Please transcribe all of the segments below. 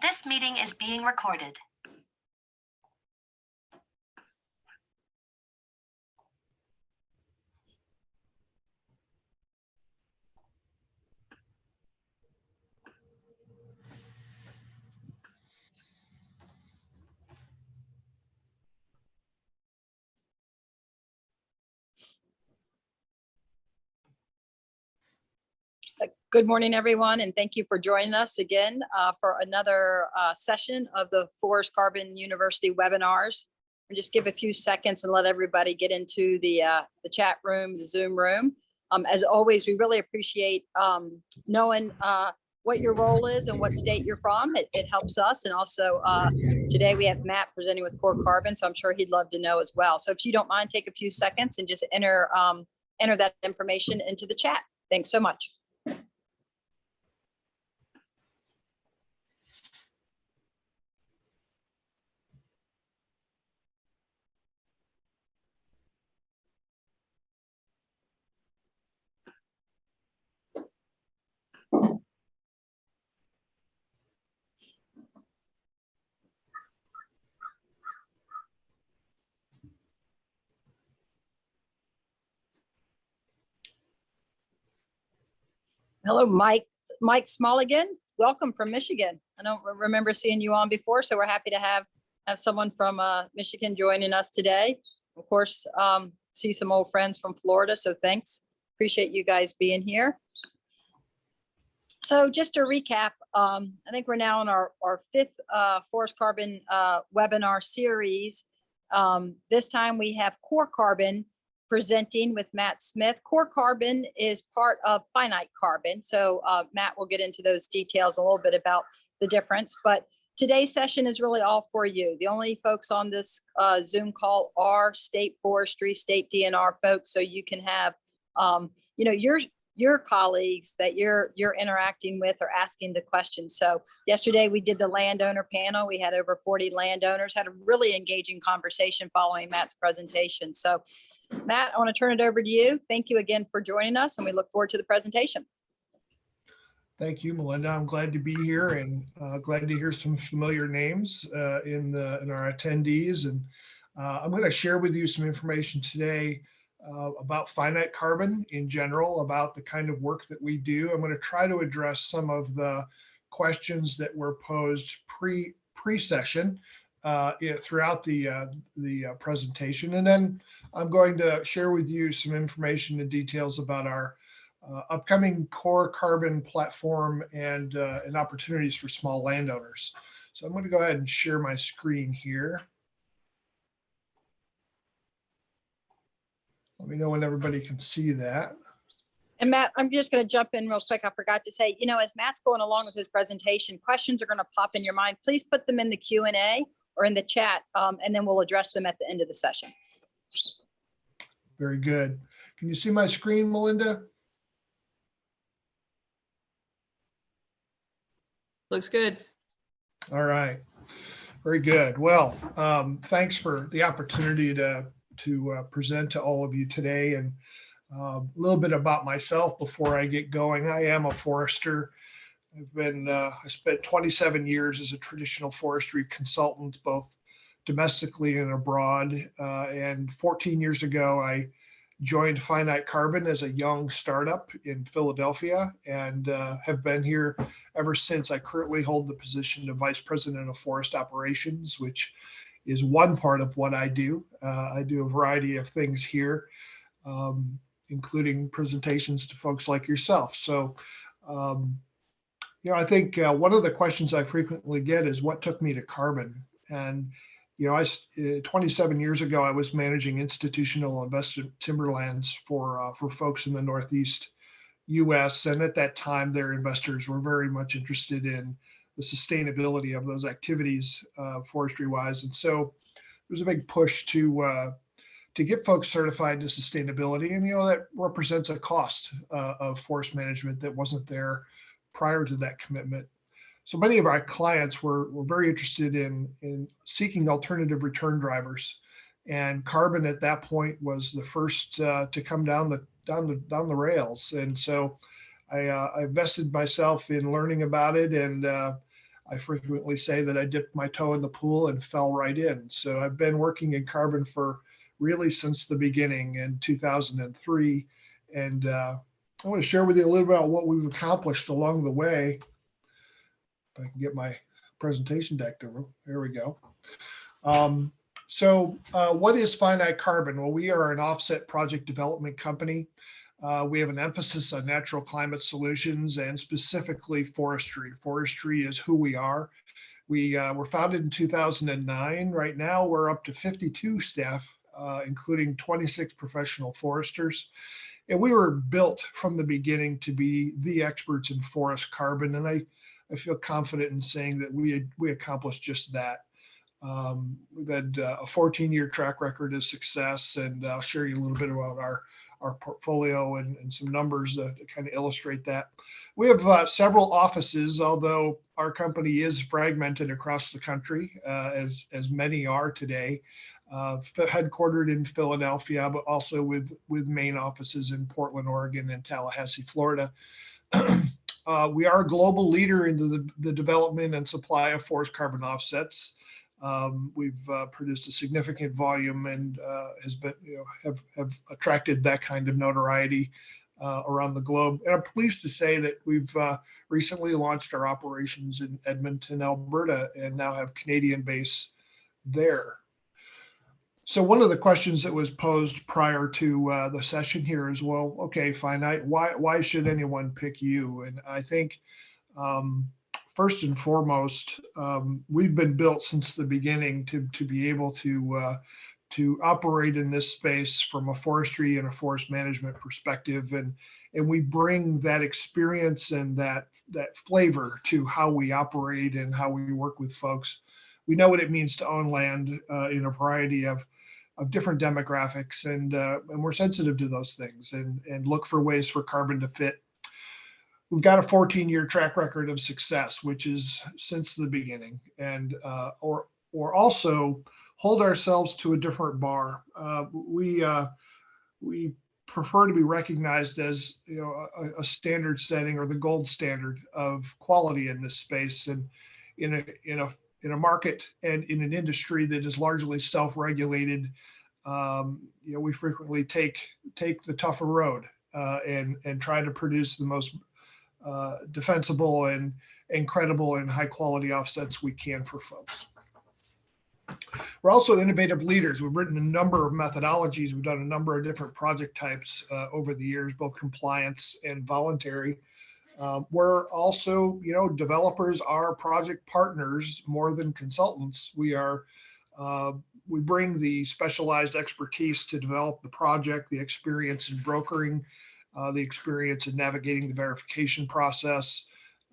This meeting is being recorded. Good morning, everyone, and thank you for joining us again for another session of the Forest Carbon University webinars. We'll just give a few seconds and let everybody get into the chat room, the Zoom room. As always, we really appreciate knowing what your role is and what state you're from. It helps us. And also today we have Matt presenting with Core Carbon, so I'm sure he'd love to know as well. So if you don't mind, take a few seconds and just enter that information into the chat. Thanks so much. Hello, Mike Smolligan. Welcome from Michigan. I don't remember seeing you on before, so we're happy to have someone from Michigan joining us today. Of course, see some old friends from Florida, so thanks. Appreciate you guys being here. So just to recap, I think we're now in our fifth Forest Carbon webinar series. This time we have Core Carbon presenting with Matt Smith. Core Carbon is part of Finite Carbon. So Matt will get into those details a little bit about the difference, but today's session is really all for you. The only folks on this Zoom call are state forestry, state DNR folks. So you can have, your colleagues that you're interacting with or asking the questions. So yesterday we did the landowner panel. We had over 40 landowners, had a really engaging conversation following Matt's presentation. So Matt, I want to turn it over to you. Thank you again for joining us, and we look forward to the presentation. Thank you, Melinda. I'm glad to be here and glad to hear some familiar names in our attendees. And I'm going to share with you some information today about finite carbon in general, about the kind of work that we do. I'm going to try to address some of the questions that were posed pre-session throughout the presentation. And then I'm going to share with you some information and details about our upcoming Core Carbon platform and opportunities for small landowners. So I'm going to go ahead and share my screen here. Let me know when everybody can see that. And Matt, I'm just going to jump in real quick. I forgot to say, as Matt's going along with his presentation, questions are going to pop in your mind. Please put them in the Q&A or in the chat, and then we'll address them at the end of the session. Very good. Can you see my screen, Melinda? Looks good. All right. Very good. Well, thanks for the opportunity to present to all of you today, and a little bit about myself before I get going. I am a forester. I spent 27 years as a traditional forestry consultant, both domestically and abroad. And 14 years ago, I joined Finite Carbon as a young startup in Philadelphia, and have been here ever since. I currently hold the position of Vice President of Forest Operations, which is one part of what I do. I do a variety of things here, including presentations to folks like yourself. So, I think one of the questions I frequently get is what took me to carbon? And, 27 years ago, I was managing institutional invested timberlands for folks in the Northeast US. And at that time, their investors were very much interested in the sustainability of those activities, forestry-wise, and so there's a big push to get folks certified to sustainability, and that represents a cost of forest management that wasn't there prior to that commitment. So many of our clients were very interested in seeking alternative return drivers, and carbon at that point was the first to come down the rails, and so I invested myself in learning about it, and I frequently say that I dipped my toe in the pool and fell right in. So I've been working in carbon for really since the beginning in 2003. And I want to share with you a little bit about what we've accomplished along the way. If I can get my presentation deck to, there we go. What is Finite Carbon? Well, we are an offset project development company. We have an emphasis on natural climate solutions and specifically forestry. Forestry is who we are. We were founded in 2009. Right now, we're up to 52 staff, including 26 professional foresters. And we were built from the beginning to be the experts in forest carbon. And I feel confident in saying that we accomplished just that. We've had a 14-year track record of success, and I'll share you a little bit about our portfolio and some numbers to kind of illustrate that. We have several offices, although our company is fragmented across the country, as many are today. Headquartered in Philadelphia, but also with main offices in Portland, Oregon, and Tallahassee, Florida. We are a global leader into the development and supply of forest carbon offsets. We've produced a significant volume and has been, have attracted that kind of notoriety around the globe. And I'm pleased to say that we've recently launched our operations in Edmonton, Alberta, and now have Canadian base there. So one of the questions that was posed prior to the session here is, well, okay, Finite, why should anyone pick you? And I think first and foremost, we've been built since the beginning to be able to operate in this space from a forestry and a forest management perspective, and we bring that experience and that flavor to how we operate and how we work with folks. We know what it means to own land in a variety of different demographics, and we're sensitive to those things and look for ways for carbon to fit. We've got a 14-year track record of success, which is since the beginning, and or also hold ourselves to a different bar. We prefer to be recognized as a standard setting or the gold standard of quality in this space, and in a market and in an industry that is largely self-regulated. We frequently take the tougher road and try to produce the most defensible and credible and high quality offsets we can for folks. We're also innovative leaders. We've written a number of methodologies. We've done a number of different project types over the years, both compliance and voluntary. We're also, developers are project partners more than consultants. We bring the specialized expertise to develop the project, the experience in brokering, the experience in navigating the verification process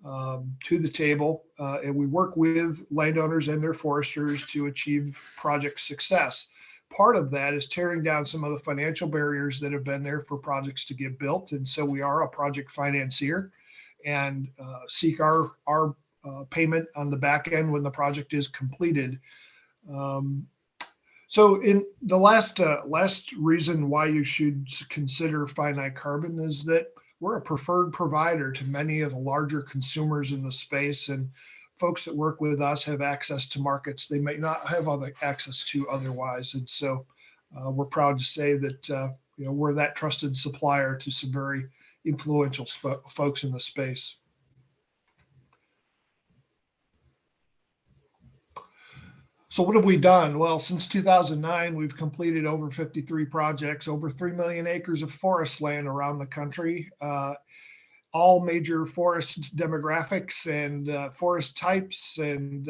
to the table. And we work with landowners and their foresters to achieve project success. Part of that is tearing down some of the financial barriers that have been there for projects to get built. And so we are a project financier and seek our payment on the back end when the project is completed. So in the last reason why you should consider Finite Carbon is that we're a preferred provider to many of the larger consumers in the space, and folks that work with us have access to markets they might not have other access to otherwise. And so we're proud to say that we're that trusted supplier to some very influential folks in the space. So what have we done? Well, since 2009, we've completed over 53 projects, over 3 million acres of forest land around the country, all major forest demographics and forest types and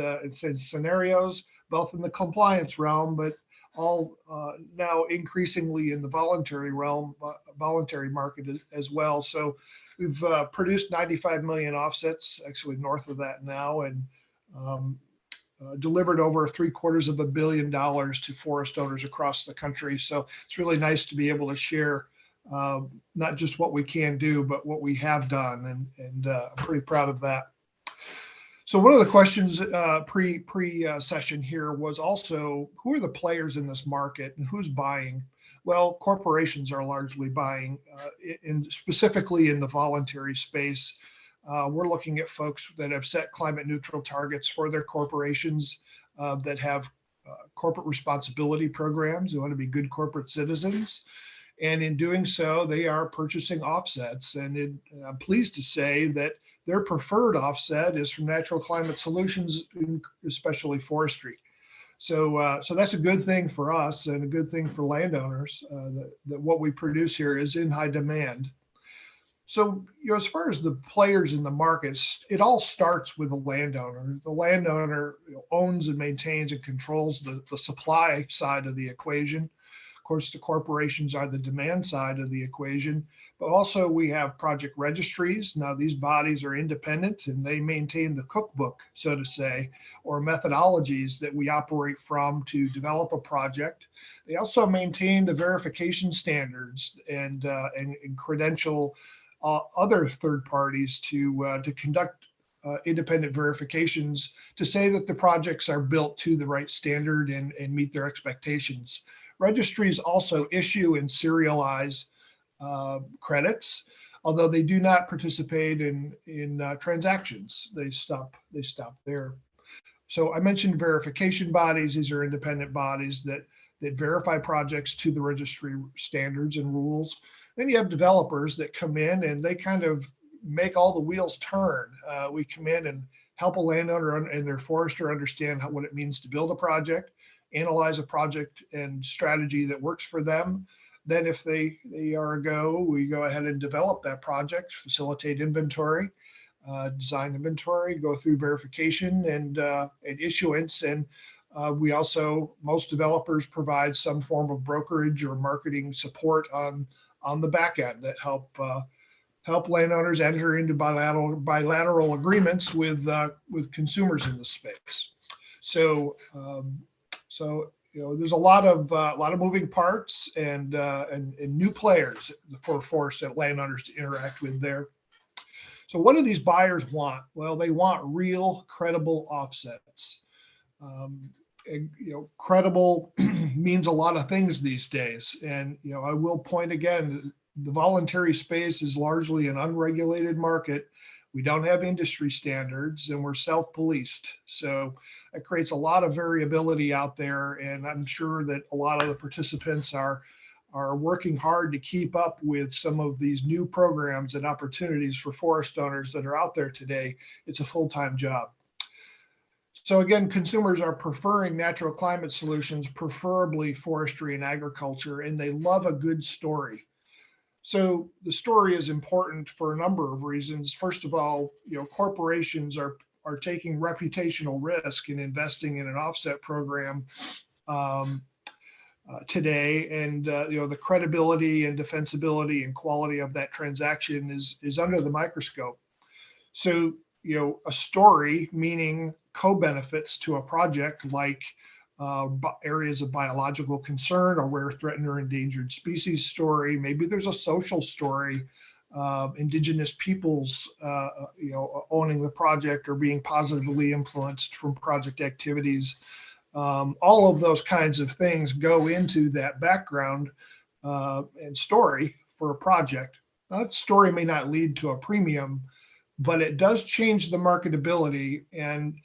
scenarios, both in the compliance realm, but all now increasingly in the voluntary realm, voluntary market as well. So we've produced 95 million offsets, actually north of that now, and delivered over $750 million to forest owners across the country. So it's really nice to be able to share not just what we can do, but what we have done, and I'm pretty proud of that. So one of the questions pre-session here was also, who are the players in this market and who's buying? Well, corporations are largely buying, specifically in the voluntary space. We're looking at folks that have set climate neutral targets for their corporations, that have corporate responsibility programs. They want to be good corporate citizens. And in doing so, they are purchasing offsets. And I'm pleased to say that their preferred offset is from Natural Climate Solutions, especially forestry. So that's a good thing for us and a good thing for landowners, that what we produce here is in high demand. So, as far as the players in the markets, it all starts with the landowner. The landowner owns and maintains and controls the supply side of the equation. Of course, the corporations are the demand side of the equation, but also we have project registries. Now, these bodies are independent and they maintain the cookbook, so to say, or methodologies that we operate from to develop a project. They also maintain the verification standards and credential other third parties to conduct independent verifications to say that the projects are built to the right standard and meet their expectations. Registries also issue and serialize credits, although they do not participate in transactions. They stop there. So I mentioned verification bodies. These are independent bodies that verify projects to the registry standards and rules. Then you have developers that come in and they kind of make all the wheels turn. We come in and help a landowner and their forester understand what it means to build a project, analyze a project and strategy that works for them. Then if they are a go, we go ahead and develop that project, facilitate inventory, design inventory, go through verification and issuance. And we also, most developers provide some form of brokerage or marketing support on the back end that help landowners enter into bilateral agreements with consumers in the space. So there's a lot of moving parts and new players for forest landowners to interact with there. So what do these buyers want? Well, they want real, credible offsets. Credible means a lot of things these days. And, I will point again, the voluntary space is largely an unregulated market. We don't have industry standards and we're self-policed. So that creates a lot of variability out there. And I'm sure that a lot of the participants are working hard to keep up with some of these new programs and opportunities for forest owners that are out there today. It's a full-time job. So again, consumers are preferring natural climate solutions, preferably forestry and agriculture, and they love a good story. So the story is important for a number of reasons. First of all, corporations are taking reputational risk in investing in an offset program today, and the credibility and defensibility and quality of that transaction is under the microscope. So a story, meaning co-benefits to a project like areas of biological concern, a rare threatened or endangered species story. Maybe there's a social story, indigenous peoples owning the project or being positively influenced from project activities. All of those kinds of things go into that background and story for a project. That story may not lead to a premium, but it does change the marketability and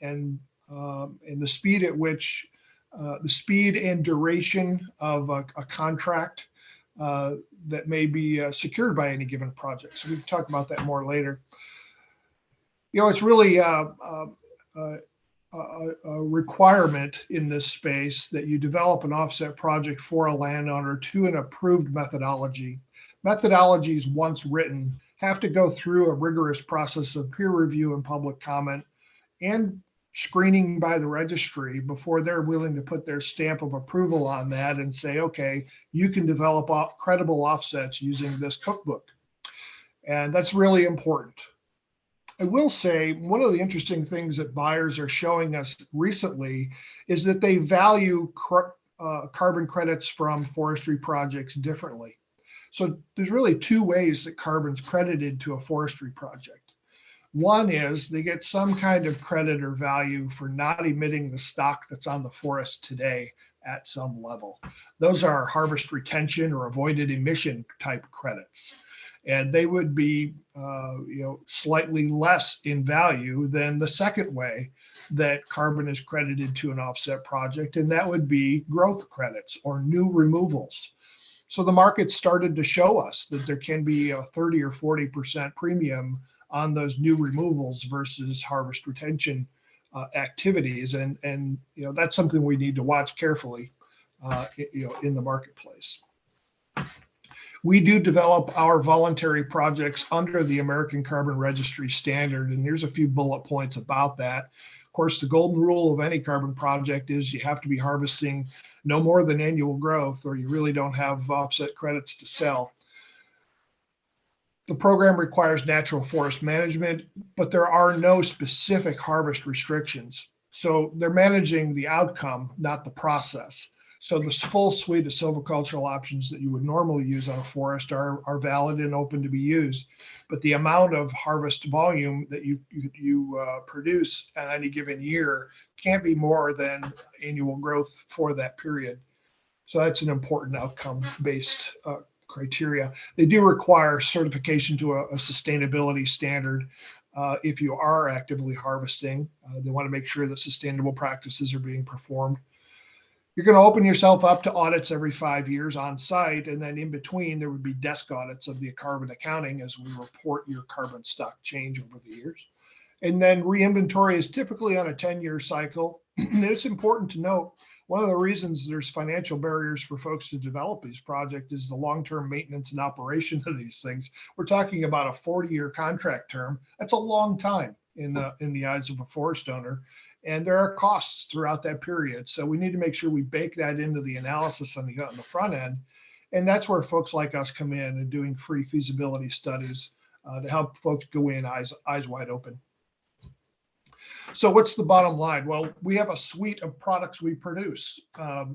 the speed at which the speed and duration of a contract that may be secured by any given project. So we can talk about that more later. It's really a requirement in this space that you develop an offset project for a landowner to an approved methodology. Methodologies, once written, have to go through a rigorous process of peer review and public comment and screening by the registry before they're willing to put their stamp of approval on that and say, okay, you can develop credible offsets using this cookbook. And that's really important. I will say one of the interesting things that buyers are showing us recently is that they value carbon credits from forestry projects differently. So there's really two ways that carbon's credited to a forestry project. One is they get some kind of credit or value for not emitting the stock that's on the forest today at some level. Those are harvest retention or avoided emission type credits. and they would be slightly less in value than the second way that carbon is credited to an offset project, and that would be growth credits or new removals. So the market started to show us that there can be a 30 or 40% premium on those new removals versus harvest retention activities, and that's something we need to watch carefully in the marketplace. We do develop our voluntary projects under the American Carbon Registry standard, and here's a few bullet points about that. Of course, the golden rule of any carbon project is you have to be harvesting no more than annual growth, or you really don't have offset credits to sell. The program requires natural forest management, but there are no specific harvest restrictions. So they're managing the outcome, not the process. So the full suite of silvicultural options that you would normally use on a forest are valid and open to be used. But the amount of harvest volume that you produce at any given year can't be more than annual growth for that period. So that's an important outcome-based criteria. They do require certification to a sustainability standard if you are actively harvesting. They want to make sure that sustainable practices are being performed. You're going to open yourself up to audits every 5 years on site, and then in between there would be desk audits of the carbon accounting as we report your carbon stock change over the years. And then re-inventory is typically on a 10-year cycle. And it's important to note, one of the reasons there's financial barriers for folks to develop these projects is the long-term maintenance and operation of these things. We're talking about a 40-year contract term. That's a long time in the eyes of a forest owner. And there are costs throughout that period. So we need to make sure we bake that into the analysis on the front end. And that's where folks like us come in and doing free feasibility studies to help folks go in eyes wide open. So what's the bottom line? Well, we have a suite of products we produce.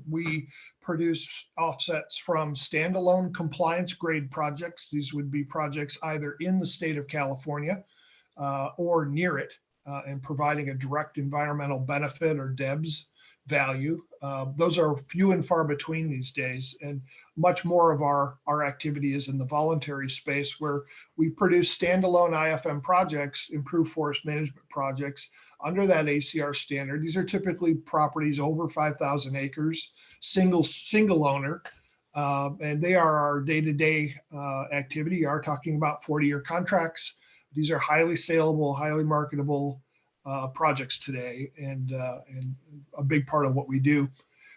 We produce offsets from standalone compliance grade projects. These would be projects either in the state of California or near it, and providing a direct environmental benefit or DEBS value. Those are few and far between these days, and much more of our activity is in the voluntary space, where we produce standalone IFM projects, improved forest management projects under that ACR standard. These are typically properties over 5,000 acres, single owner, and they are our day-to-day activity. You are talking about 40-year contracts. These are highly saleable, highly marketable projects today, and a big part of what we do.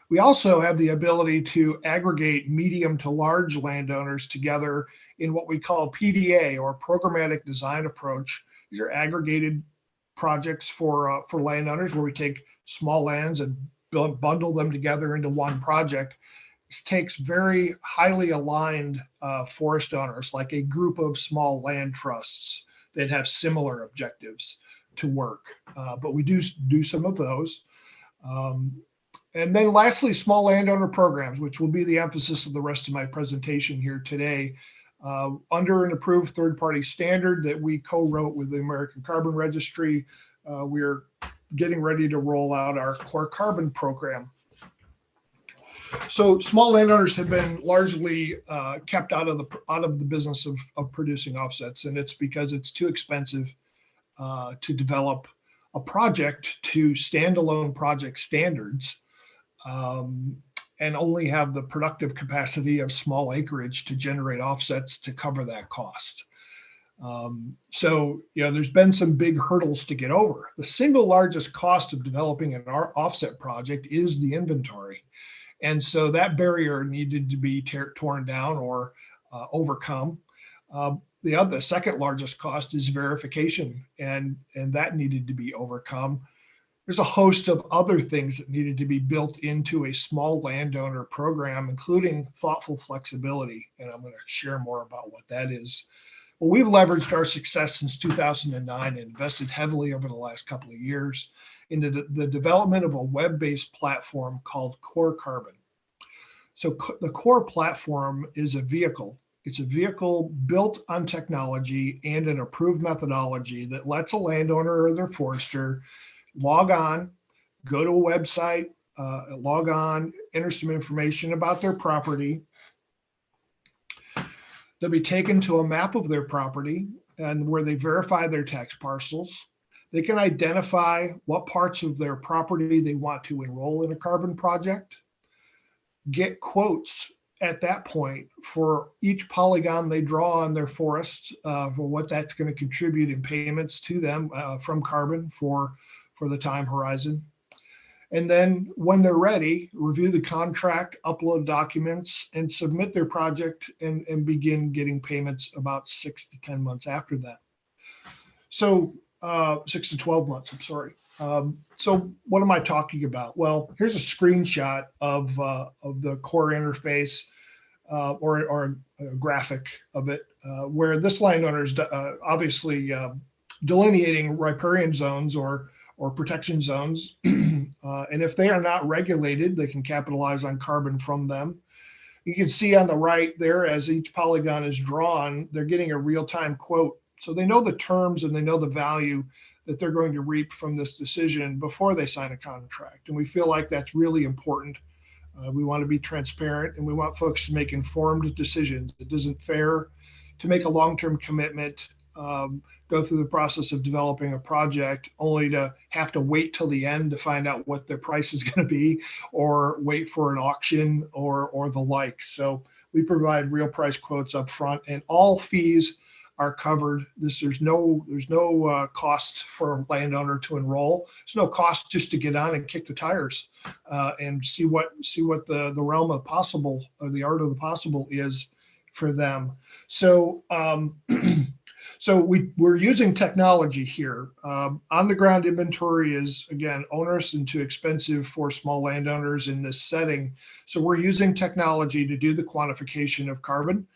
We also have the ability to aggregate medium to large landowners together in what we call PDA, or programmatic design approach. These are aggregated projects for landowners where we take small lands and bundle them together into one project. This takes very highly aligned forest owners, like a group of small land trusts that have similar objectives to work. But we do some of those. And then lastly, small landowner programs, which will be the emphasis of the rest of my presentation here today. Under an approved third-party standard that we co-wrote with the American Carbon Registry, we're getting ready to roll out our CORE Carbon program. So small landowners have been largely kept out of the business of producing offsets, and it's because it's too expensive to develop a project to standalone project standards, and only have the productive capacity of small acreage to generate offsets to cover that cost. So there's been some big hurdles to get over. The single largest cost of developing an offset project is the inventory. And so that barrier needed to be torn down or overcome. The second largest cost is verification, and that needed to be overcome. There's a host of other things that needed to be built into a small landowner program, including thoughtful flexibility. And I'm going to share more about what that is. Well, we've leveraged our success since 2009 and invested heavily over the last couple of years into the development of a web-based platform called CORE Carbon. So the CORE platform is a vehicle. It's a vehicle built on technology and an approved methodology that lets a landowner or their forester log on, go to a website, log on, enter some information about their property, They'll be taken to a map of their property and where they verify their tax parcels. They can identify what parts of their property they want to enroll in a carbon project, get quotes at that point for each polygon they draw on their forest for what that's going to contribute in payments to them from carbon for the time horizon. And then when they're ready, review the contract, upload documents, and submit their project and begin getting payments about 6 to 10 months after that. So 6 to 12 months, I'm sorry. So what am I talking about? Well, here's a screenshot of the core interface or a graphic of it, where this landowner is obviously delineating riparian zones or protection zones. And if they are not regulated, they can capitalize on carbon from them. You can see on the right there, as each polygon is drawn, they're getting a real-time quote. So they know the terms and they know the value that they're going to reap from this decision before they sign a contract. And we feel like that's really important. We want to be transparent and we want folks to make informed decisions. It isn't fair to make a long-term commitment, go through the process of developing a project only to have to wait till the end to find out what their price is going to be, or wait for an auction or the like. So we provide real price quotes up front, and all fees are covered. There's no cost for a landowner to enroll. There's no cost just to get on and kick the tires and see what the realm of possible, or the art of the possible is for them. So so we're using technology here. On the ground inventory is, again, onerous and too expensive for small landowners in this setting. So we're using technology to do the quantification of carbon.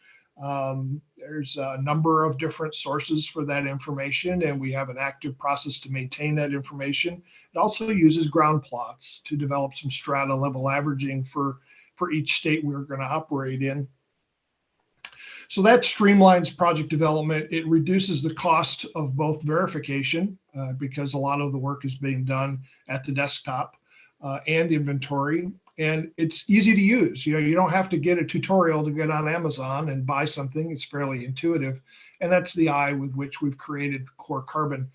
There's a number of different sources for that information, and we have an active process to maintain that information. It also uses ground plots to develop some strata level averaging for each state we're going to operate in. So that streamlines project development. It reduces the cost of both verification because a lot of the work is being done at the desktop and inventory. And it's easy to use. You don't have to get a tutorial to get on Amazon and buy something. It's fairly intuitive. And that's the eye with which we've created Core Carbon.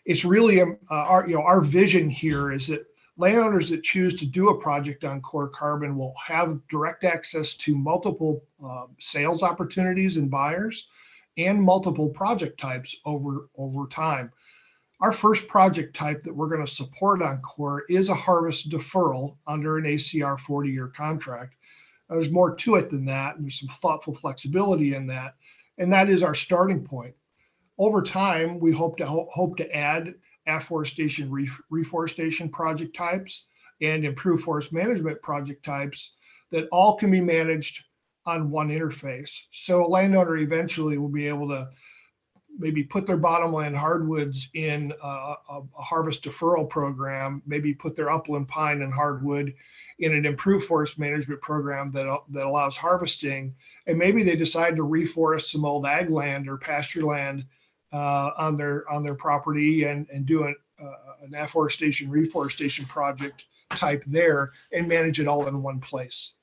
It's really our vision here is that landowners that choose to do a project on Core Carbon will have direct access to multiple sales opportunities and buyers and multiple project types over time. Our first project type that we're going to support on Core is a harvest deferral under an ACR 40-year contract. There's more to it than that, and there's some thoughtful flexibility in that, and that is our starting point. Over time, we hope to add afforestation, reforestation project types and improved forest management project types that all can be managed on one interface. So a landowner eventually will be able to maybe put their bottomland hardwoods in a harvest deferral program, maybe put their upland pine and hardwood in an improved forest management program that allows harvesting, and maybe they decide to reforest some old ag land or pasture land on their property and do an afforestation, reforestation project type there and manage it all in one place.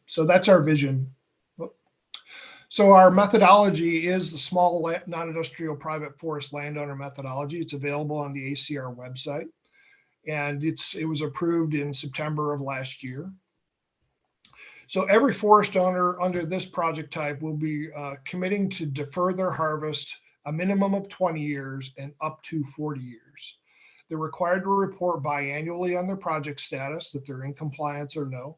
So that's our vision. So our methodology is the small non-industrial private forest landowner methodology. It's available on the ACR website, and it was approved in September of last year. So every forest owner under this project type will be committing to defer their harvest a minimum of 20 years and up to 40 years. They're required to report biannually on their project status, that they're in compliance or no,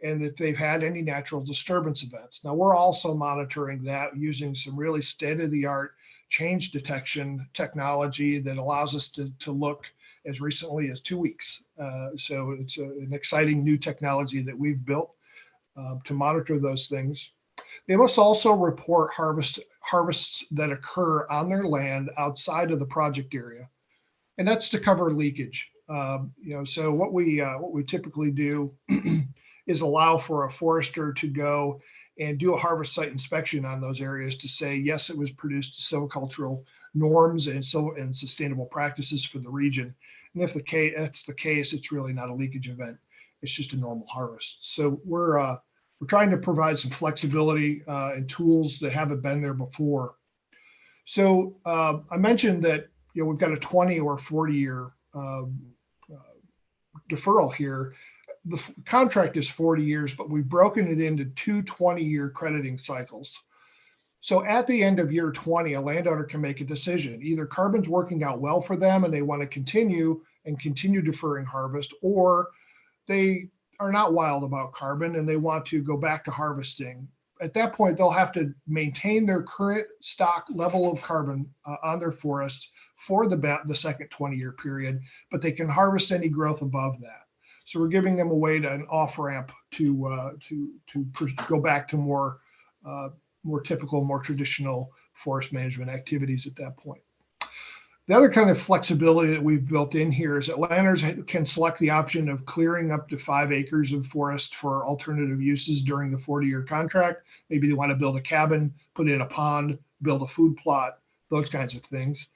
and that they've had any natural disturbance events. Now, we're also monitoring that using some really state-of-the-art change detection technology that allows us to look as recently as 2 weeks. So it's an exciting new technology that we've built to monitor those things. They must also report harvests that occur on their land outside of the project area, and that's to cover leakage. So what we typically do is allow for a forester to go and do a harvest site inspection on those areas to say, yes, it was produced to silvicultural norms and sustainable practices for the region. And if that's the case, it's really not a leakage event. It's just a normal harvest. So we're we're trying to provide some flexibility and tools that haven't been there before. So I mentioned that we've got a 20 or 40 year deferral here. The contract is 40 years, but we've broken it into two 20-year crediting cycles. So at the end of year 20, a landowner can make a decision. Either carbon's working out well for them and they want to continue deferring harvest, or they are not wild about carbon and they want to go back to harvesting. At that point, they'll have to maintain their current stock level of carbon on their forest for the second 20-year period, but they can harvest any growth above that. So we're giving them a way to an off ramp to go back to more typical, more traditional forest management activities at that point. The other kind of flexibility that we've built in here is that landowners can select the option of clearing up to 5 acres of forest for alternative uses during the 40-year contract. Maybe they want to build a cabin, put in a pond, build a food plot, those kinds of things.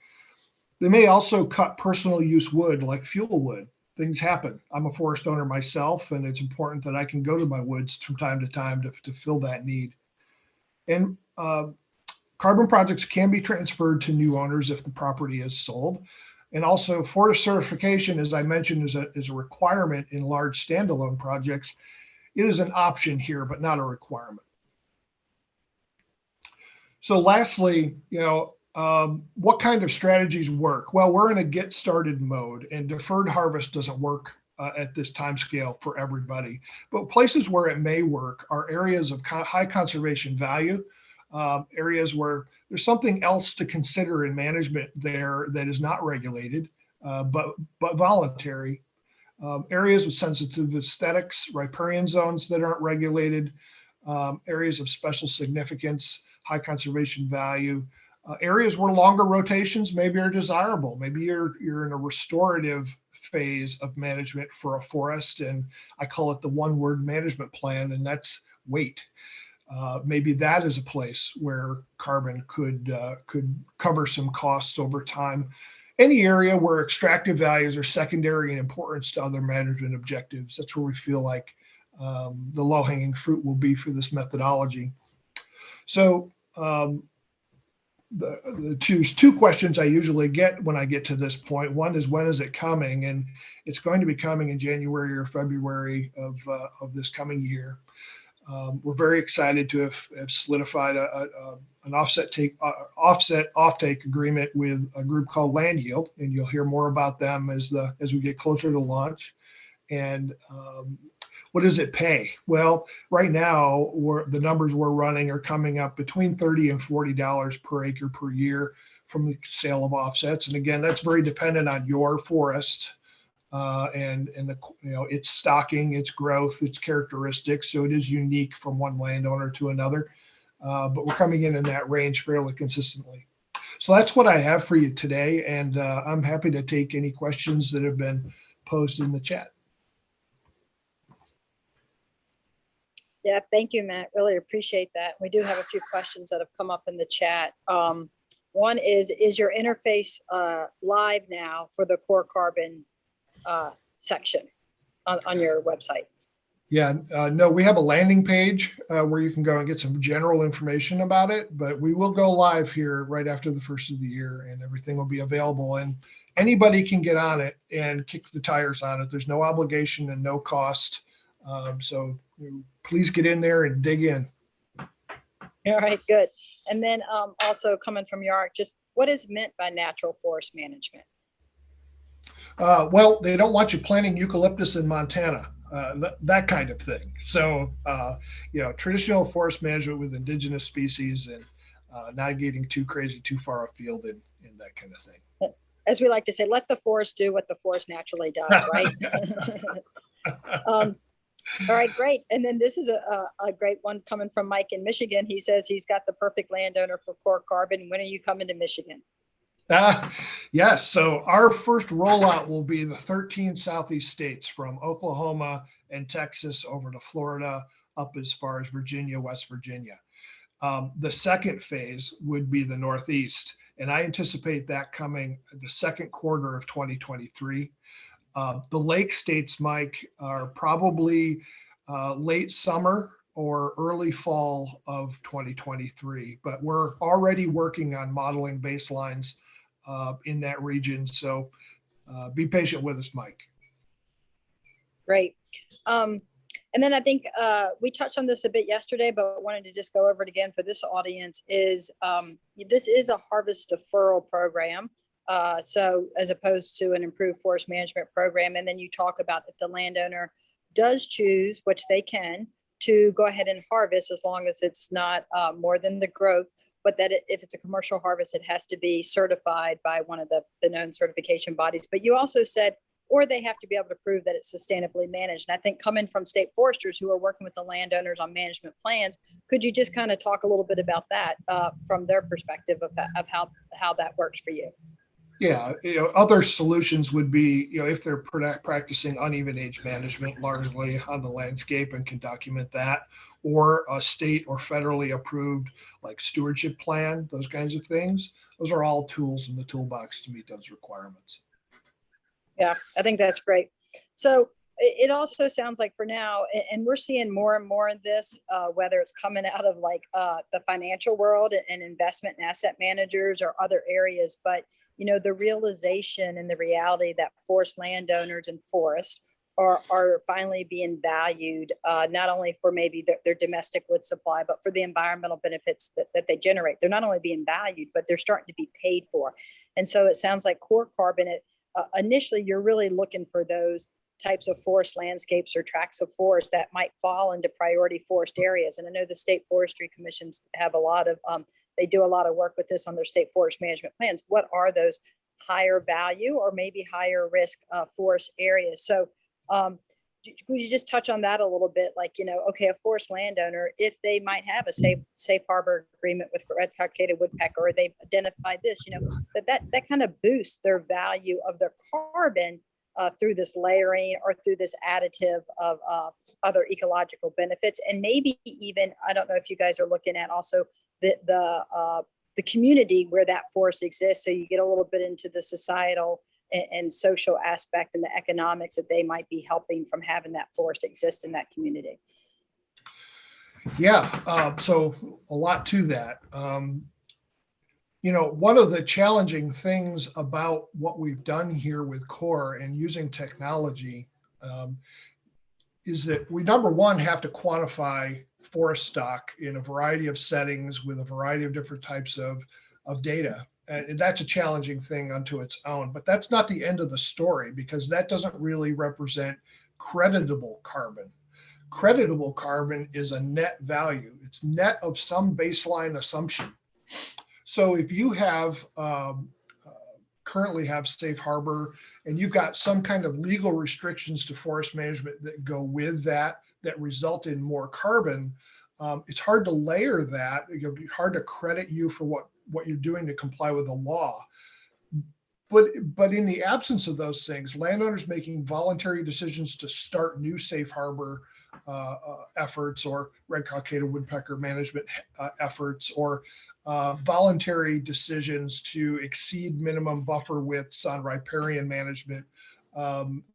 They may also cut personal use wood like fuel wood. Things happen. I'm a forest owner myself, and it's important that I can go to my woods from time to time to fill that need. And carbon projects can be transferred to new owners if the property is sold. And also forest certification, as I mentioned, is a requirement in large standalone projects. It is an option here, but not a requirement. So lastly, what kind of strategies work? Well, we're in a get started mode, and deferred harvest doesn't work at this time scale for everybody. But places where it may work are areas of high conservation value, areas where there's something else to consider in management there that is not regulated, but voluntary. Areas with sensitive aesthetics, riparian zones that aren't regulated, areas of special significance, high conservation value, areas where longer rotations maybe are desirable. Maybe you're in a restorative phase of management for a forest, and I call it the one-word management plan, and that's wait. Maybe that is a place where carbon could cover some costs over time. Any area where extractive values are secondary in importance to other management objectives, that's where we feel like the low-hanging fruit will be for this methodology. So the two questions I usually get when I get to this point. One is, when is it coming? And it's going to be coming in January or February of this coming year. We're very excited to have solidified an offset offtake agreement with a group called Land Yield, and you'll hear more about them as we get closer to launch. And what does it pay? Well, right now, the numbers we're running are coming up between $30 and $40 per acre per year from the sale of offsets. And again, that's very dependent on your forest and its stocking, its growth, its characteristics. So it is unique from one landowner to another, but we're coming in that range fairly consistently. So that's what I have for you today, and I'm happy to take any questions that have been posted in the chat. Yeah, thank you, Matt. Really appreciate that. We do have a few questions that have come up in the chat. One is your interface live now for the Core Carbon section on your website? Yeah, no, we have a landing page where you can go and get some general information about it, but we will go live here right after the first of the year, and everything will be available, and anybody can get on it and kick the tires on it. There's no obligation and no cost. So please get in there and dig in. All right, good. And then also coming from Yark, just what is meant by natural forest management? Well, they don't want you planting eucalyptus in Montana, that kind of thing. So, traditional forest management with indigenous species and not getting too crazy, too far afield in that kind of thing. As we like to say, let the forest do what the forest naturally does, right? All right, great. And then this is a great one coming from Mike in Michigan. He says he's got the perfect landowner for Core Carbon. When are you coming to Michigan? Yes. So our first rollout will be the 13 Southeast states, from Oklahoma and Texas over to Florida, up as far as Virginia, West Virginia. The second phase would be the Northeast, and I anticipate that coming the second quarter of 2023. The lake states, Mike, are probably late summer or early fall of 2023. But we're already working on modeling baselines in that region. So be patient with us, Mike. Great. And then I think we touched on this a bit yesterday, but wanted to just go over it again for this audience is this is a harvest deferral program. So as opposed to an improved forest management program. And then you talk about if the landowner does choose, which they can, to go ahead and harvest as long as it's not more than the growth, but that if it's a commercial harvest, it has to be certified by one of the known certification bodies. But you also said, or they have to be able to prove that it's sustainably managed. And I think coming from state foresters who are working with the landowners on management plans, could you just kind of talk a little bit about that from their perspective of how that works for you? Yeah, other solutions would be, if they're practicing uneven age management largely on the landscape and can document that, or a state or federally approved like stewardship plan, those kinds of things. Those are all tools in the toolbox to meet those requirements. Yeah, I think that's great. So it also sounds like for now, and we're seeing more and more in this, whether it's coming out of like the financial world and investment and asset managers or other areas, but the realization and the reality that forest landowners and forests are finally being valued, not only for maybe their domestic wood supply, but for the environmental benefits that they generate. They're not only being valued, but they're starting to be paid for. And so it sounds like core carbon, initially you're really looking for those types of forest landscapes or tracts of forest that might fall into priority forest areas. And I know the state forestry commissions have a lot of, they do a lot of work with this on their state forest management plans. What are those higher value or maybe higher risk forest areas? So could you just touch on that a little bit? Like, okay, a forest landowner, if they might have a safe harbor agreement with red-cockaded woodpecker, or they've identified this, that kind of boosts their value of their carbon through this layering or through this additive of other ecological benefits. And maybe even, I don't know if you guys are looking at also the community where that forest exists. So you get a little bit into the societal and social aspect and the economics that they might be helping from having that forest exist in that community. Yeah, so a lot to that. One of the challenging things about what we've done here with CORE and using technology is that we, number one, have to quantify forest stock in a variety of settings with a variety of different types of data. And that's a challenging thing unto its own, but that's not the end of the story, because that doesn't really represent creditable carbon. Creditable carbon is a net value. It's net of some baseline assumption. So if you have currently have safe harbor and you've got some kind of legal restrictions to forest management that go with that result in more carbon, it's hard to layer that. It'll be hard to credit you for what you're doing to comply with the law. But in the absence of those things, landowners making voluntary decisions to start new safe harbor efforts or red-cockaded woodpecker management efforts, or voluntary decisions to exceed minimum buffer widths on riparian management,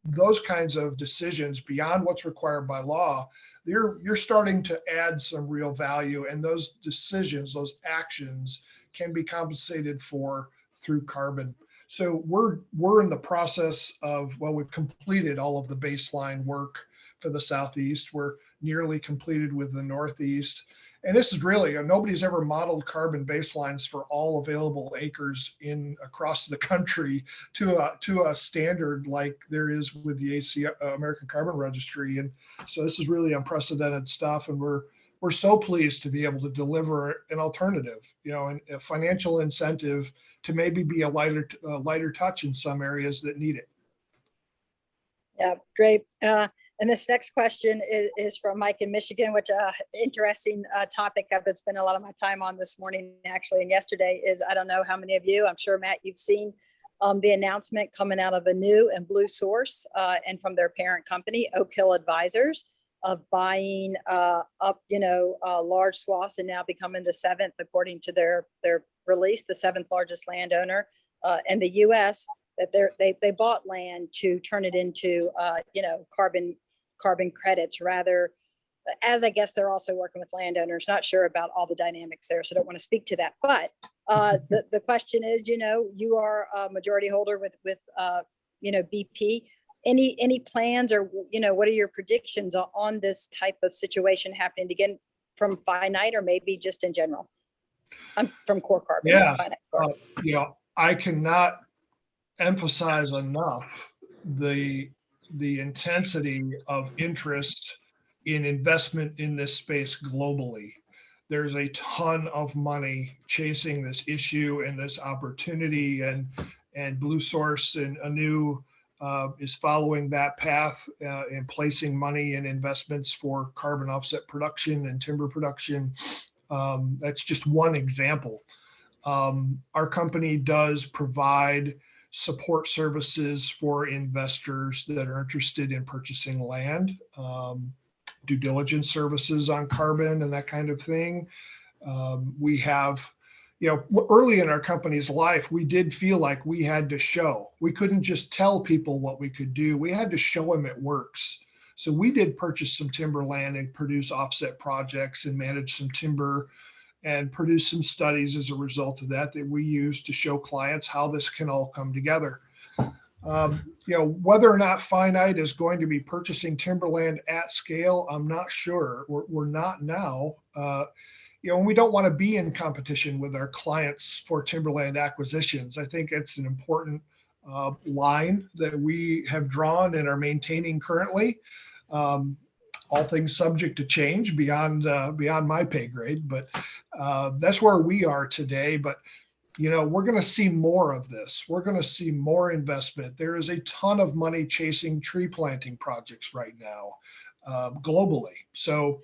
those kinds of decisions beyond what's required by law, you're starting to add some real value, and those decisions, those actions, can be compensated for through carbon. So we're in the process of, we've completed all of the baseline work for the Southeast. We're nearly completed with the Northeast. And this is really, nobody's ever modeled carbon baselines for all available acres across the country to a standard like there is with the American Carbon Registry. And so this is really unprecedented stuff. And we're so pleased to be able to deliver an alternative, and a financial incentive to maybe be a lighter touch in some areas that need it. Yeah, great. And this next question is from Mike in Michigan, which interesting topic I've been spending a lot of my time on this morning, actually, and yesterday is, I don't know how many of you, I'm sure, Matt, you've seen the announcement coming out of a new and blue source and from their parent company, Oak Hill Advisors, of buying up, large swaths and now becoming the seventh, according to their release, the seventh largest landowner in the U.S., that they bought land to turn it into, carbon credits, rather as I guess they're also working with landowners. Not sure about all the dynamics there, so don't want to speak to that. But the question is, you are a majority holder with BP. Any plans, or what are your predictions on this type of situation happening again from Finite, or maybe just in general? I'm from Core Carbon. Yeah, Finite Core. I cannot emphasize enough the intensity of interest in investment in this space globally. There's a ton of money chasing this issue and this opportunity, and Blue Source and Anu is following that path and placing money in investments for carbon offset production and timber production. That's just one example. Our company does provide support services for investors that are interested in purchasing land, due diligence services on carbon and that kind of thing. We have, early in our company's life, we did feel like we had to show. We couldn't just tell people what we could do. We had to show them it works. So we did purchase some timber land and produce offset projects and manage some timber and produce some studies as a result of that we use to show clients how this can all come together. Whether or not Finite is going to be purchasing timberland at scale, I'm not sure. We're not now. And we don't want to be in competition with our clients for timberland acquisitions. I think it's an important line that we have drawn and are maintaining currently. All things subject to change beyond my pay grade, but that's where we are today. But we're going to see more of this. We're going to see more investment. There is a ton of money chasing tree planting projects right now, globally. So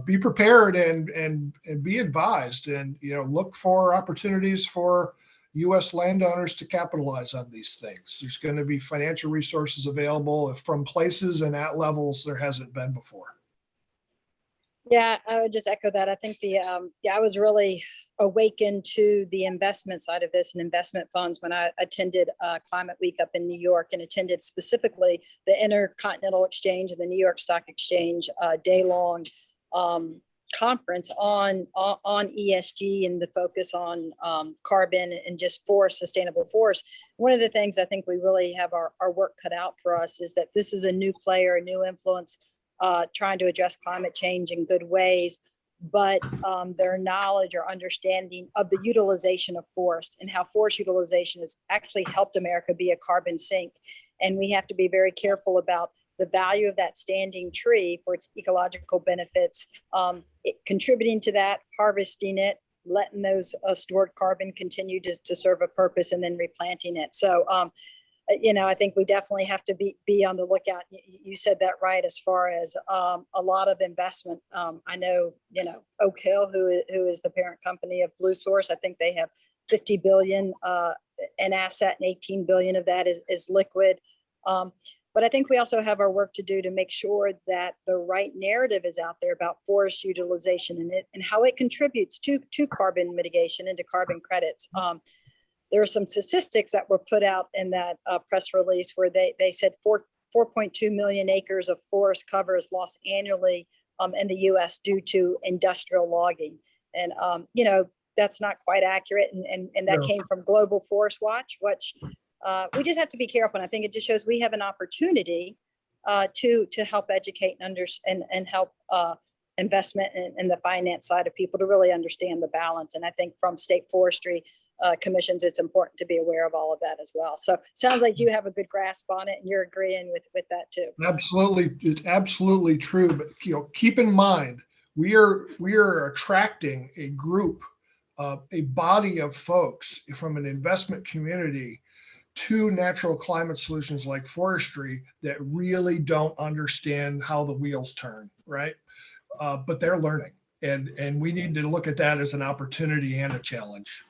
be prepared and be advised, and look for opportunities for U.S. landowners to capitalize on these things. There's going to be financial resources available from places and at levels there hasn't been before. Yeah, I would just echo that. I think I was really awakened to the investment side of this and investment funds when I attended Climate Week up in New York, and attended specifically the Intercontinental Exchange and the New York Stock Exchange day-long conference on ESG and the focus on carbon and just sustainable forest. One of the things I think we really have our work cut out for us is that this is a new player, a new influence, trying to address climate change in good ways, but their knowledge or understanding of the utilization of forest and how forest utilization has actually helped America be a carbon sink. And we have to be very careful about the value of that standing tree for its ecological benefits, contributing to that, harvesting it, letting those stored carbon continue to serve a purpose, and then replanting it. So, I think we definitely have to be on the lookout. You said that right, as far as a lot of investment. I know, Oak Hill, who is the parent company of Blue Source, I think they have 50 billion in asset, and 18 billion of that is liquid. But I think we also have our work to do to make sure that the right narrative is out there about forest utilization and how it contributes to carbon mitigation and to carbon credits. There are some statistics that were put out in that press release where they said 4.2 million acres of forest cover is lost annually in the U.S. due to industrial logging. And, that's not quite accurate. And that came from Global Forest Watch, which we just have to be careful. And I think it just shows we have an opportunity to help educate and help investment and the finance side of people to really understand the balance. And I think from state forestry commissions, it's important to be aware of all of that as well. So sounds like you have a good grasp on it, and you're agreeing with that too. Absolutely, it's absolutely true. But keep in mind, we are attracting a group, a body of folks from an investment community to natural climate solutions like forestry that really don't understand how the wheels turn, right? But they're learning, and we need to look at that as an opportunity and a challenge.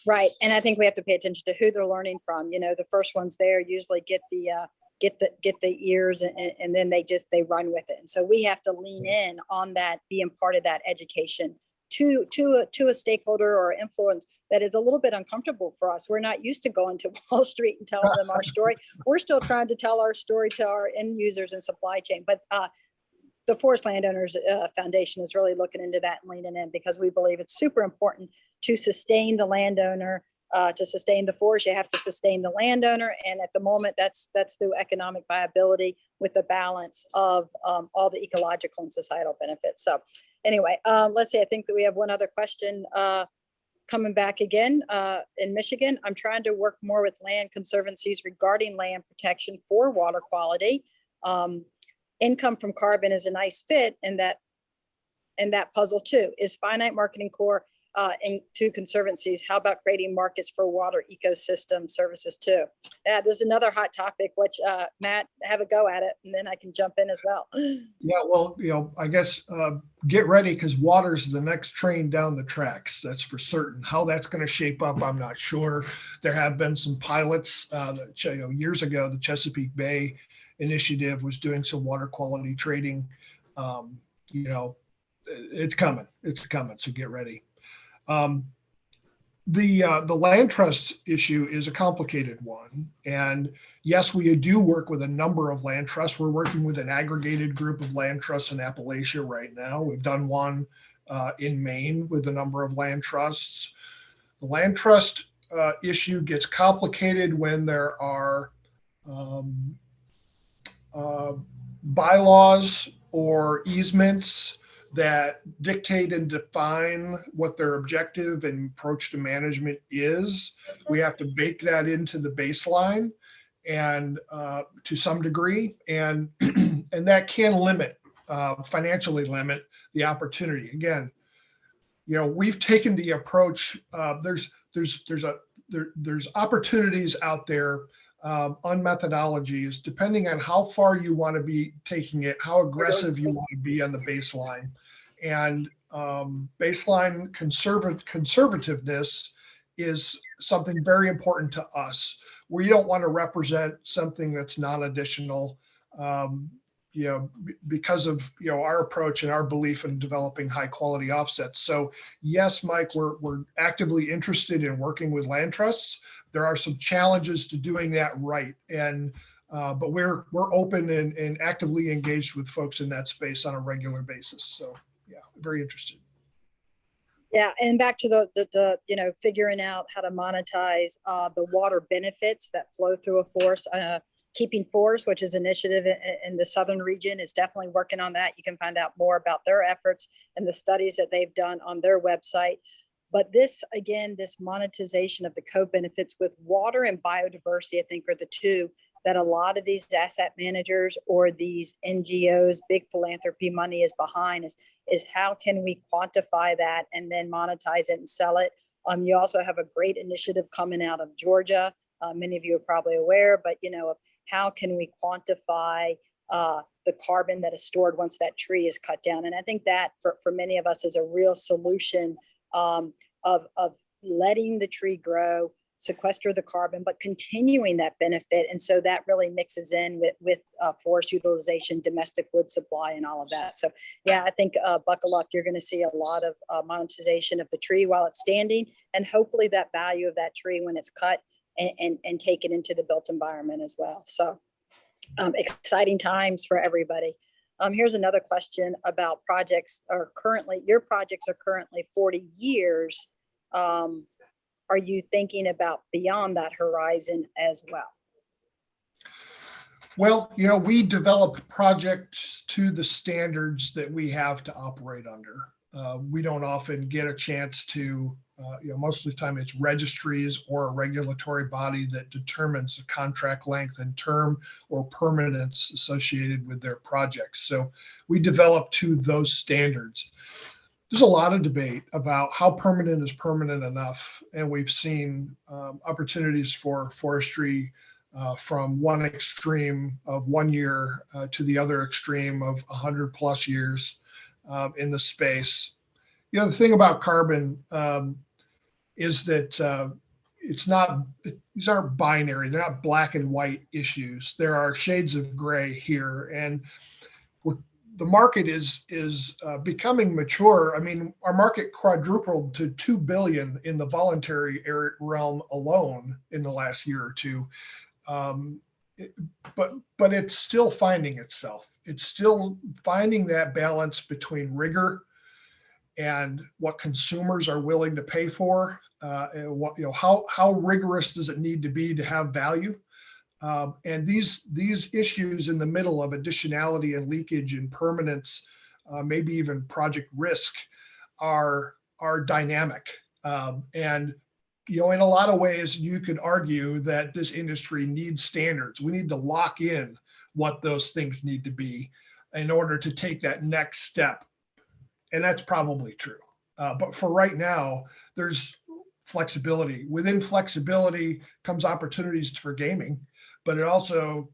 Right, and I think we have to pay attention to who they're learning from. The first ones there usually get the ears, and then they run with it. And so we have to lean in on that, being part of that education to a stakeholder or influence that is a little bit uncomfortable for us. We're not used to going to Wall Street and telling them our story. We're still trying to tell our story to our end users and supply chain. But the Forest Landowners Foundation is really looking into that and leaning in, because we believe it's super important to sustain the landowner. To sustain the forest, you have to sustain the landowner, and at the moment, that's through economic viability with the balance of all the ecological and societal benefits. So, anyway, let's see. I think that we have one other question coming back again in Michigan. I'm trying to work more with land conservancies regarding land protection for water quality. Income from carbon is a nice fit in that puzzle too. Is Finite Marketing Core to conservancies? How about creating markets for water ecosystem services too? Yeah, this is another hot topic, which Matt, have a go at it, and then I can jump in as well. Yeah, well, I guess get ready, because water's the next train down the tracks. That's for certain. How that's going to shape up, I'm not sure. There have been some pilots that, years ago. The Chesapeake Bay Initiative was doing some water quality trading. It's coming. It's coming. So get ready. The land trust issue is a complicated one. And yes, we do work with a number of land trusts. We're working with an aggregated group of land trusts in Appalachia right now. We've done one in Maine with a number of land trusts. The land trust issue gets complicated when there are bylaws or easements that dictate and define what their objective and approach to management is. We have to bake that into the baseline, and to some degree, and and that can limit, financially limit the opportunity. Again, we've taken the approach. There's opportunities out there on methodologies, depending on how far you want to be taking it, how aggressive you want to be on the baseline. And baseline conservativeness is something very important to us. We don't want to represent something that's non-additional, because of our approach and our belief in developing high quality offsets. So yes, Mike, we're actively interested in working with land trusts. There are some challenges to doing that right, and but we're open and actively engaged with folks in that space on a regular basis. So yeah, very interested. Yeah, and back to the figuring out how to monetize the water benefits that flow through a forest. Keeping Forest, which is an initiative in the southern region, is definitely working on that. You can find out more about their efforts and the studies that they've done on their website. But this monetization of the co-benefits with water and biodiversity, I think, are the two that a lot of these asset managers or these NGOs, big philanthropy money is behind, is how can we quantify that and then monetize it and sell it. You also have a great initiative coming out of Georgia. Many of you are probably aware, but how can we quantify the carbon that is stored once that tree is cut down? And I think that for many of us is a real solution of letting the tree grow, sequester the carbon, but continuing that benefit. And so that really mixes in with forest utilization, domestic wood supply, and all of that. So yeah, I think buckle up. You're going to see a lot of monetization of the tree while it's standing, and hopefully that value of that tree when it's cut and take it into the built environment as well. So exciting times for everybody. Here's another question about your projects are currently 40 years. Are you thinking about beyond that horizon as well? Well, we develop projects to the standards that we have to operate under. We don't often get a chance to, most of the time it's registries or a regulatory body that determines the contract length and term or permanence associated with their projects. So we develop to those standards. There's a lot of debate about how permanent is permanent enough. And we've seen opportunities for forestry from one extreme of 1 year to the other extreme of 100+ years in the space. The thing about carbon is that these aren't binary. They're not black and white issues. There are shades of gray here. And the market is becoming mature. I mean, our market quadrupled to 2 billion in the voluntary realm alone in the last year or two. but it's still finding itself. It's still finding that balance between rigor and what consumers are willing to pay for. And what, how rigorous does it need to be to have value? And these issues in the middle of additionality and leakage and permanence, maybe even project risk, are dynamic. And in a lot of ways, you could argue that this industry needs standards. We need to lock in what those things need to be in order to take that next step. And that's probably true. But for right now, there's flexibility. Within flexibility comes opportunities for gaming, but it also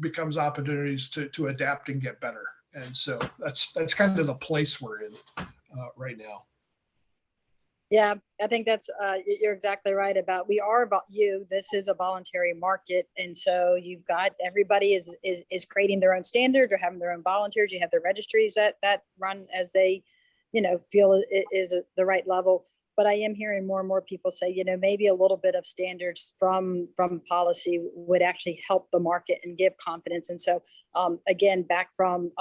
becomes opportunities to adapt and get better. And so that's kind of the place we're in right now. Yeah, I think that's, you're exactly right about, this is a voluntary market. And so you've got, everybody is creating their own standards or having their own volunteers. You have the registries that run as they, feel is the right level. But I am hearing more and more people say, maybe a little bit of standards from policy would actually help the market and give confidence. And so again, back from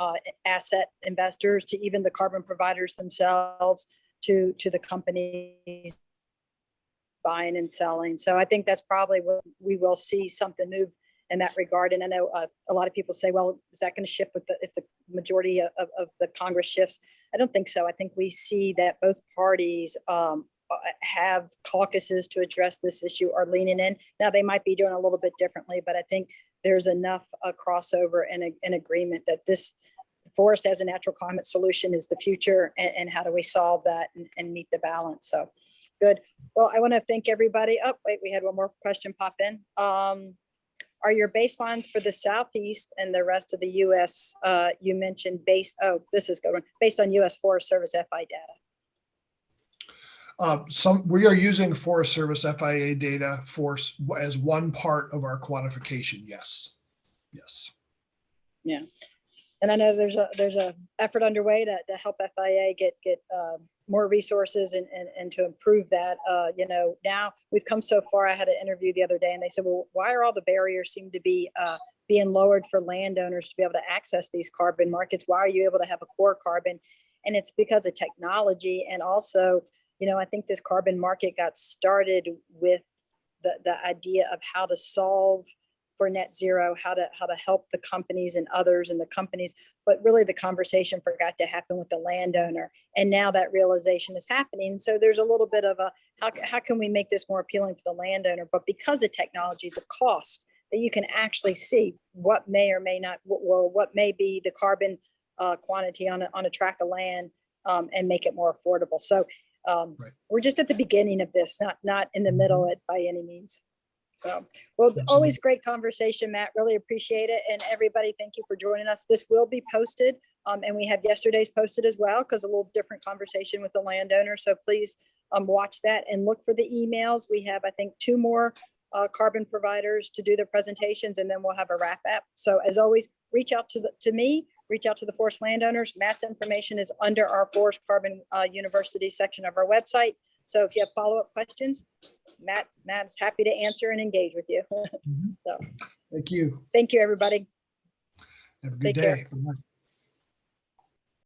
asset investors to even the carbon providers themselves, to the companies buying and selling. So I think that's probably what we will see something move in that regard. And I know a lot of people say, well, is that going to shift if the majority of the Congress shifts? I don't think so. I think we see that both parties have caucuses to address this issue, are leaning in. Now they might be doing a little bit differently, but I think there's enough crossover and an agreement that this forest as a natural climate solution is the future, and how do we solve that and meet the balance. So good. Well, I want to thank everybody. Oh, wait, we had one more question pop in. Are your baselines for the Southeast and the rest of the U.S. You mentioned this is good one, based on U.S. Forest Service FI data? We are using Forest Service FIA data as one part of our quantification. Yes. Yeah. And I know there's a effort underway to help FIA get more resources and to improve that. Now we've come so far. I had an interview the other day, and they said, well, why are all the barriers seem to be being lowered for landowners to be able to access these carbon markets? Why are you able to have a core carbon? And it's because of technology. And also, I think this carbon market got started with the idea of how to solve for net zero, how to help the companies and others and the companies, but really the conversation forgot to happen with the landowner. And now that realization is happening. So there's a little bit of a, how can we make this more appealing for the landowner? But because of technology, the cost that you can actually see what may or may not, what may be the carbon quantity on a tract of land, and make it more affordable. So right. We're just at the beginning of this, not in the middle by any means. Well, always great conversation, Matt. Really appreciate it. And everybody, thank you for joining us. This will be posted, and we have yesterday's posted as well, because a little different conversation with the landowner. So please watch that and look for the emails. We have, I think, 2 more carbon providers to do their presentations, and then we'll have a wrap up. So as always, reach out to me, reach out to the forest landowners. Matt's information is under our Forest Carbon University section of our website. So if you have follow-up questions, Matt's happy to answer and engage with you. So, thank you. Thank you, everybody. Have a good day.